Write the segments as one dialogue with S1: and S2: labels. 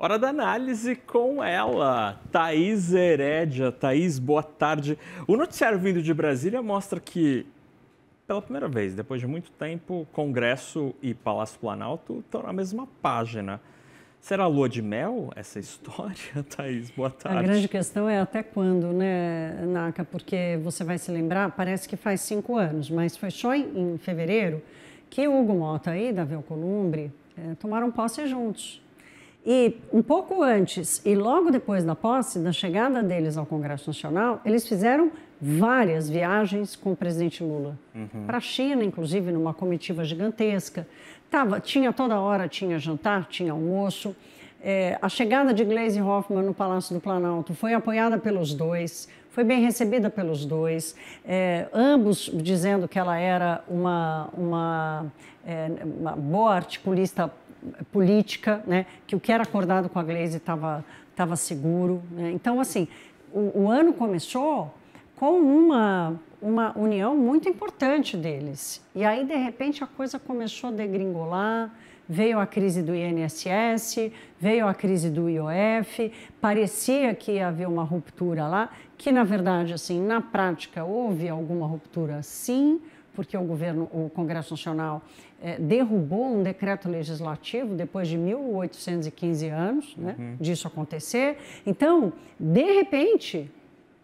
S1: Hora da análise com ela, Thaís Herédia. Thaís, boa tarde. O noticiário vindo de Brasília mostra que, pela primeira vez, depois de muito tempo, Congresso e Palácio Planalto estão na mesma página. Será lua de mel essa história, Thaís? Boa tarde.
S2: A grande questão é até quando, né, Naka? Porque você vai se lembrar, parece que faz 5 anos, mas foi só em fevereiro que o Hugo Motta e Davi Alcolumbre tomaram posse juntos. E um pouco antes e logo depois da posse, da chegada deles ao Congresso Nacional, eles fizeram várias viagens com o presidente Lula. Para a China, inclusive, numa comitiva gigantesca. Tinha toda hora, tinha jantar, tinha almoço. A chegada de Gleisi Hoffmann no Palácio do Planalto foi apoiada pelos dois, foi bem recebida pelos dois, ambos dizendo que ela era uma boa articulista política, né? Que o que era acordado com a Gleisi estava seguro, né? Então, assim, o ano começou com uma união muito importante deles. E aí, de repente, a coisa começou a degringolar, veio a crise do INSS, veio a crise do IOF, parecia que ia haver uma ruptura lá, que, na verdade, assim, na prática, houve alguma ruptura, sim, porque o Congresso Nacional derrubou um decreto legislativo depois de 1815 anos, né, disso acontecer. Então, de repente,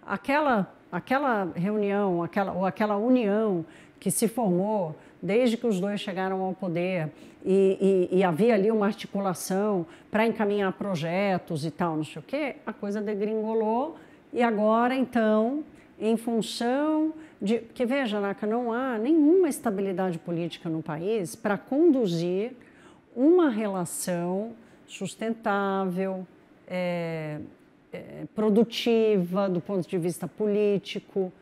S2: aquela reunião, aquela união que se formou desde que os dois chegaram ao poder e havia ali uma articulação para encaminhar projetos e tal, não sei o quê, a coisa degringolou e agora, então, em função de... Porque, veja, Naka, não há nenhuma estabilidade política no país para conduzir uma relação sustentável, produtiva do ponto de vista político.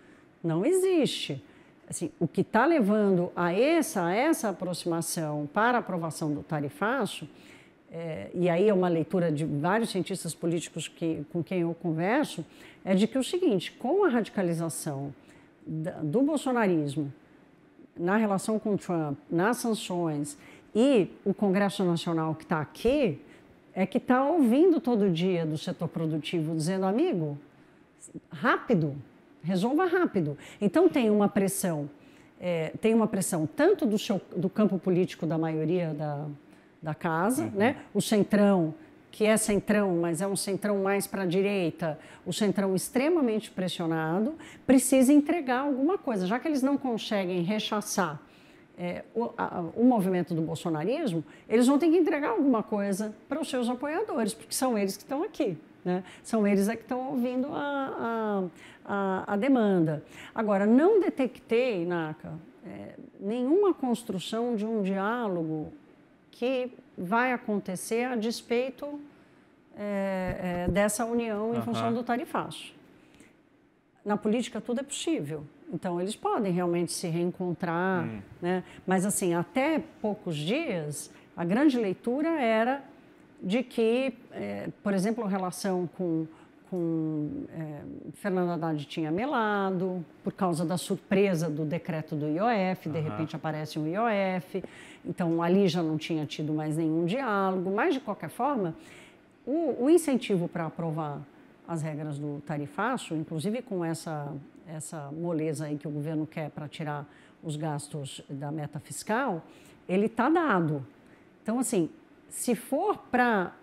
S2: Não existe. Assim, o que está levando a essa aproximação para a aprovação do tarifaço, e aí é uma leitura de vários cientistas políticos com quem eu converso, é de que o seguinte, com a radicalização do bolsonarismo na relação com Trump, nas sanções, e o Congresso Nacional que está aqui, é que está ouvindo todo dia do setor produtivo, dizendo, amigo, rápido, resolva rápido. Então tem uma pressão tanto do campo político da maioria da casa, né? O centrão, que é centrão, mas é um centrão mais para a direita, o centrão extremamente pressionado, precisa entregar alguma coisa. Já que eles não conseguem rechaçar o movimento do bolsonarismo, eles vão ter que entregar alguma coisa para os seus apoiadores, porque são eles que estão aqui, né? São eles que estão ouvindo a demanda. Agora, não detectei, Naka, nenhuma construção de um diálogo que vai acontecer a despeito dessa união em função do tarifaço. Na política tudo é possível, então eles podem realmente se reencontrar, né? Mas assim, até poucos dias, a grande leitura era de que, por exemplo, a relação com Fernando Haddad tinha melado, por causa da surpresa do decreto do IOF, de repente aparece um IOF, então ali já não tinha tido mais nenhum diálogo, mas de qualquer forma, o incentivo para aprovar as regras do tarifaço, inclusive com essa moleza aí que o governo quer para tirar os gastos da meta fiscal, ele está dado. Então, assim, se for para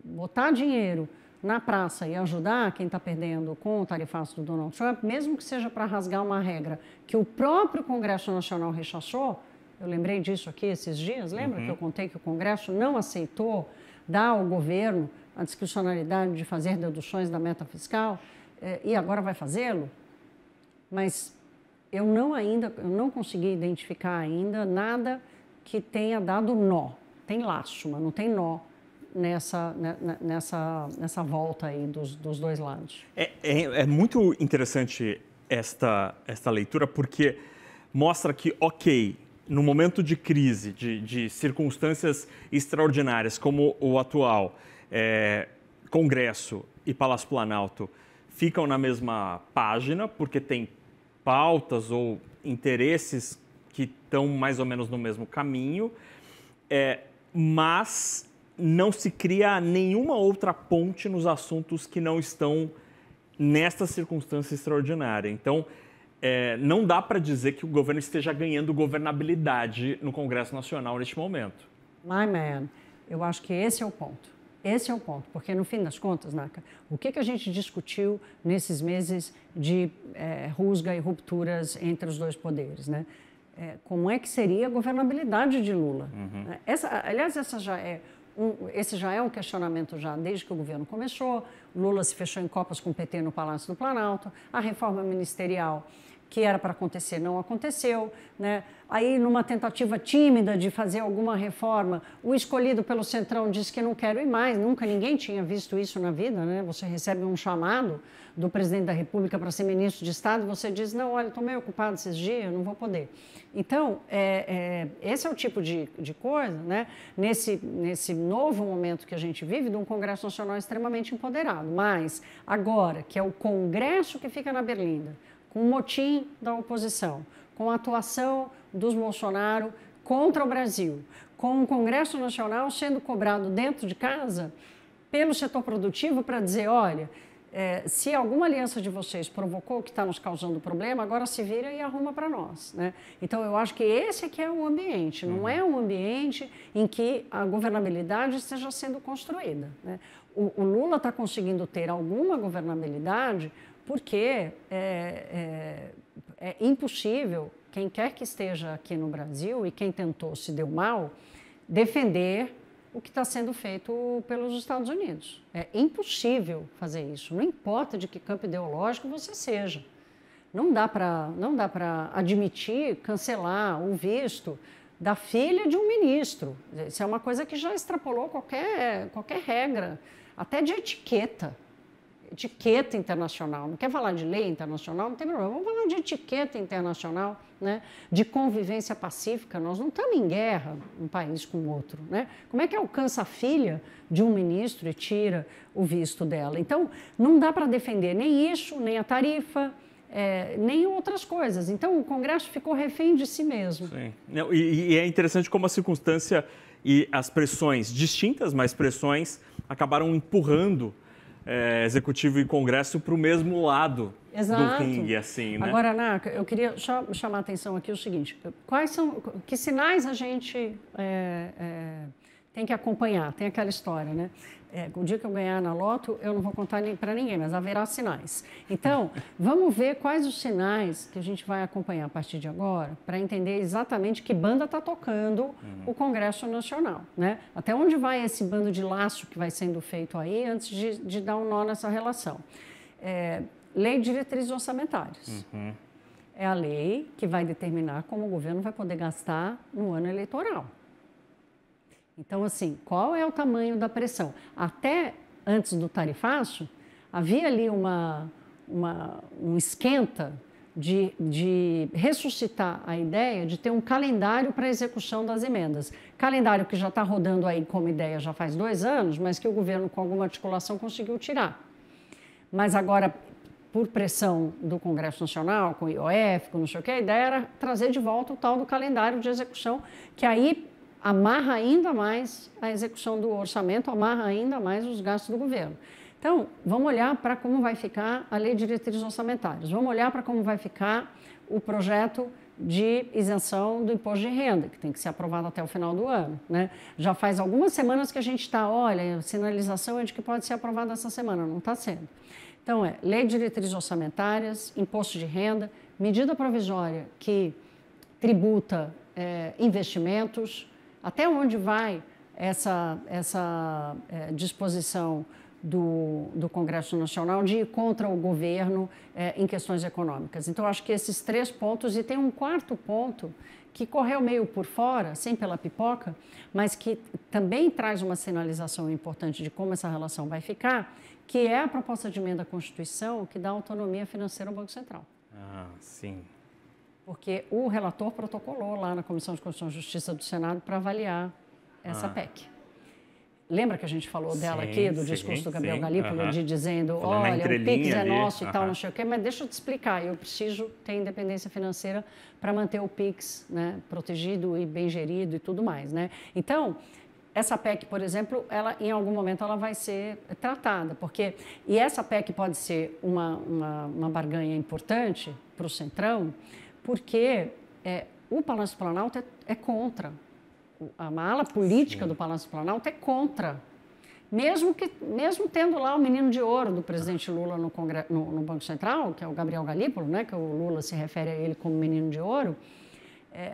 S2: botar dinheiro na praça e ajudar quem está perdendo com o tarifaço do Donald Trump, mesmo que seja para rasgar uma regra que o próprio Congresso Nacional rechaçou, eu lembrei disso aqui esses dias, lembra que eu contei que o Congresso não aceitou dar ao governo a discricionalidade de fazer deduções da meta fiscal, e agora vai fazê-lo? Mas eu não consegui identificar ainda nada que tenha dado nó. Tem laço, mas não tem nó nessa volta aí dos dois lados.
S1: É muito interessante esta leitura, porque mostra que, ok, no momento de crise, de circunstâncias extraordinárias como o atual, Congresso e Palácio Planalto ficam na mesma página, porque tem pautas ou interesses que estão mais ou menos no mesmo caminho, mas não se cria nenhuma outra ponte nos assuntos que não estão nesta circunstância extraordinária. Então, não dá para dizer que o governo esteja ganhando governabilidade no Congresso Nacional neste momento.
S2: My man, eu acho que esse é o ponto. Esse é o ponto, porque no fim das contas, Naka, o que a gente discutiu nesses meses de rusga e rupturas entre os dois poderes, né? Como é que seria a governabilidade de Lula? Uhum. Aliás, esse já é um questionamento já desde que o governo começou. Lula se fechou em copas com o PT no Palácio do Planalto. A reforma ministerial que era para acontecer não aconteceu, né? Aí, numa tentativa tímida de fazer alguma reforma, o escolhido pelo Centrão disse que não quero ir mais. Nunca ninguém tinha visto isso na vida, né? Você recebe um chamado do presidente da República para ser ministro de Estado, você diz, não, olha, estou meio ocupado esses dias, não vou poder. Então, esse é o tipo de coisa, né? Nesse novo momento que a gente vive, de um Congresso Nacional extremamente empoderado. Mas, agora, que é o Congresso que fica na Berlinda, com o motim da oposição, com a atuação dos Bolsonaro contra o Brasil, com o Congresso Nacional sendo cobrado dentro de casa pelo setor produtivo para dizer, olha, se alguma aliança de vocês provocou o que está nos causando problema, agora se vira e arruma para nós, né? Então, eu acho que esse aqui é o ambiente, não é um ambiente em que a governabilidade esteja sendo construída, né? O Lula está conseguindo ter alguma governabilidade porque é impossível, quem quer que esteja aqui no Brasil e quem tentou se deu mal, defender o que está sendo feito pelos Estados Unidos. É impossível fazer isso, não importa de que campo ideológico você seja. Não dá para admitir, cancelar o visto da filha de um ministro. Isso é uma coisa que já extrapolou qualquer regra, até de etiqueta internacional. Não quer falar de lei internacional? Não tem problema. Vamos falar de etiqueta internacional, né? De convivência pacífica. Nós não estamos em guerra um país com o outro, né? Como é que alcança a filha de um ministro e tira o visto dela? Então, não dá para defender nem isso, nem a tarifa, nem outras coisas. Então, o Congresso ficou refém de si mesmo.
S1: Sim. E é interessante como a circunstância e as pressões distintas, mas pressões acabaram empurrando Executivo e Congresso para o mesmo lado do ringue, assim, né?
S2: Agora, Naka, eu queria chamar a atenção aqui o seguinte, que sinais a gente tem que acompanhar? Tem aquela história, né? O dia que eu ganhar na loto, eu não vou contar para ninguém, mas haverá sinais. Então, vamos ver quais os sinais que a gente vai acompanhar a partir de agora para entender exatamente que banda está tocando o Congresso Nacional, né? Até onde vai esse bando de laço que vai sendo feito aí antes de dar um nó nessa relação. Lei de diretrizes orçamentárias. É a lei que vai determinar como o governo vai poder gastar no ano eleitoral. Então, assim, qual é o tamanho da pressão? Até antes do tarifaço, havia ali um esquenta de ressuscitar a ideia de ter um calendário para a execução das emendas. Calendário que já está rodando aí como ideia já faz 2 anos, mas que o governo, com alguma articulação, conseguiu tirar. Mas agora, por pressão do Congresso Nacional, com o IOF, com não sei o quê, a ideia era trazer de volta o tal do calendário de execução, que aí amarra ainda mais a execução do orçamento, amarra ainda mais os gastos do governo. Então, vamos olhar para como vai ficar a Lei de Diretrizes Orçamentárias, vamos olhar para como vai ficar o projeto de isenção do imposto de renda, que tem que ser aprovado até o final do ano, né? Já faz algumas semanas que a gente está, olha, a sinalização é de que pode ser aprovado essa semana, não está sendo. Então, Lei de Diretrizes Orçamentárias, imposto de renda, medida provisória que tributa investimentos. Até onde vai essa disposição do Congresso Nacional de ir contra o governo em questões econômicas? Então, acho que esses 3 pontos, e tem um 4º ponto que correu meio por fora, sem pela pipoca, mas que também traz uma sinalização importante de como essa relação vai ficar, que é a proposta de emenda à Constituição que dá autonomia financeira ao Banco Central.
S1: Ah, sim.
S2: Porque o relator protocolou lá na Comissão de Constituição e Justiça do Senado para avaliar essa PEC. Lembra que a gente falou dela aqui, do discurso do Gabriel Galípolo, de dizendo, olha, o PIX é nosso e tal, não sei o quê, mas deixa eu te explicar, eu preciso ter independência financeira para manter o PIX, né, protegido e bem gerido e tudo mais, né? Então, essa PEC, por exemplo, ela, em algum momento ela vai ser tratada, e essa PEC pode ser uma barganha importante para o Centrão, porque o Palácio do Planalto é contra. A ala política do Palácio do Planalto é contra. Mesmo tendo lá o menino de ouro do presidente Lula no Banco Central, que é o Gabriel Galípolo, né, que o Lula se refere a ele como menino de ouro,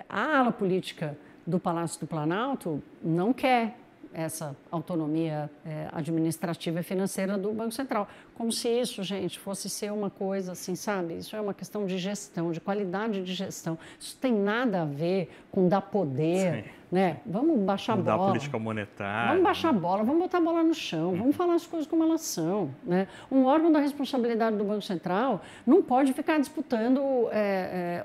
S2: a ala política do Palácio do Planalto não quer essa autonomia administrativa e financeira do Banco Central. Como se isso, gente, fosse ser uma coisa assim, sabe? Isso é uma questão de gestão, de qualidade de gestão. Isso tem nada a ver com dar poder, né? Vamos baixar a bola.
S1: Mudar a política monetária.
S2: Vamos baixar a bola, vamos botar a bola no chão, vamos falar as coisas como elas são, né? Um órgão da responsabilidade do Banco Central não pode ficar disputando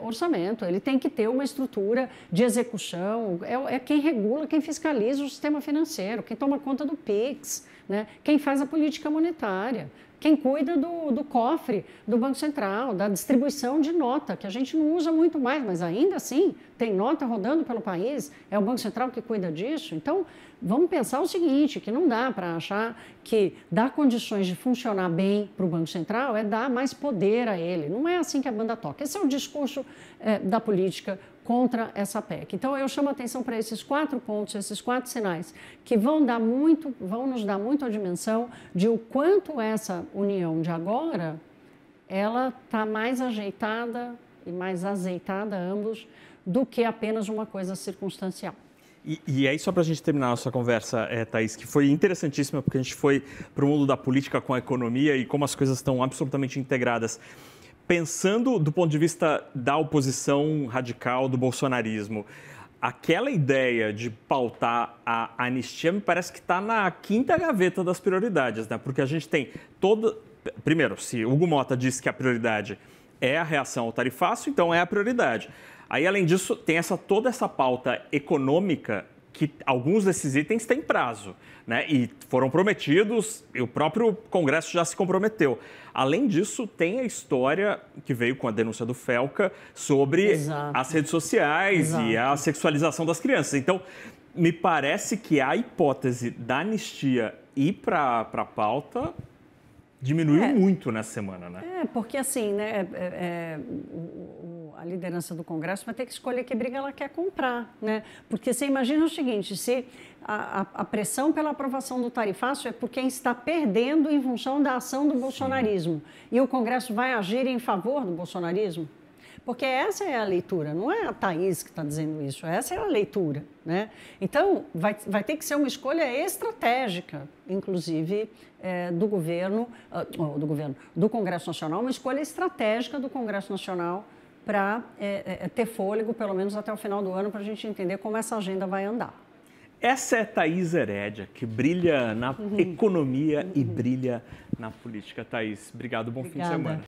S2: orçamento, ele tem que ter uma estrutura de execução, é quem regula, quem fiscaliza o sistema financeiro, quem toma conta do PIX, né? Quem faz a política monetária, quem cuida do cofre do Banco Central, da distribuição de nota, que a gente não usa muito mais, mas ainda assim tem nota rodando pelo país, é o Banco Central que cuida disso. Então, vamos pensar o seguinte, que não dá para achar que dar condições de funcionar bem para o Banco Central é dar mais poder a ele. Não é assim que a banda toca. Esse é o discurso da política contra essa PEC. Então, eu chamo a atenção para esses 4 pontos, esses 4 sinais, que vão nos dar muito a dimensão de o quanto essa união de agora, ela está mais ajeitada e mais azeitada, ambos, do que apenas uma coisa circunstancial.
S1: E aí, só para a gente terminar a nossa conversa, Thaís, que foi interessantíssima, porque a gente foi para o mundo da política com a economia e como as coisas estão absolutamente integradas. Pensando do ponto de vista da oposição radical, do bolsonarismo, aquela ideia de pautar a anistia me parece que está na 5ª gaveta das prioridades, né? Porque a gente tem toda... Primeiro, se Hugo Motta disse que a prioridade é a reação ao tarifaço, então é a prioridade. Aí, além disso, tem toda essa pauta econômica que alguns desses itens têm prazo, né? E foram prometidos, e o próprio Congresso já se comprometeu. Além disso, tem a história que veio com a denúncia do Felca sobre as redes sociais e a sexualização das crianças. Então, me parece que a hipótese da anistia ir para a pauta diminuiu muito nessa semana, né?
S2: Porque assim, né, a liderança do Congresso vai ter que escolher que briga ela quer comprar, né? Porque você imagina o seguinte, se a pressão pela aprovação do tarifaço é por quem está perdendo em função da ação do bolsonarismo, e o Congresso vai agir em favor do bolsonarismo? Porque essa é a leitura, não é a Thaís que está dizendo isso, essa é a leitura, né? Então, vai ter que ser uma escolha estratégica, inclusive do Congresso Nacional, uma escolha estratégica do Congresso Nacional para ter fôlego, pelo menos até o final do ano, para a gente entender como essa agenda vai andar.
S1: Essa é Thaís Herédia, que brilha na economia e brilha na política. Thaís, obrigado, bom fim de semana.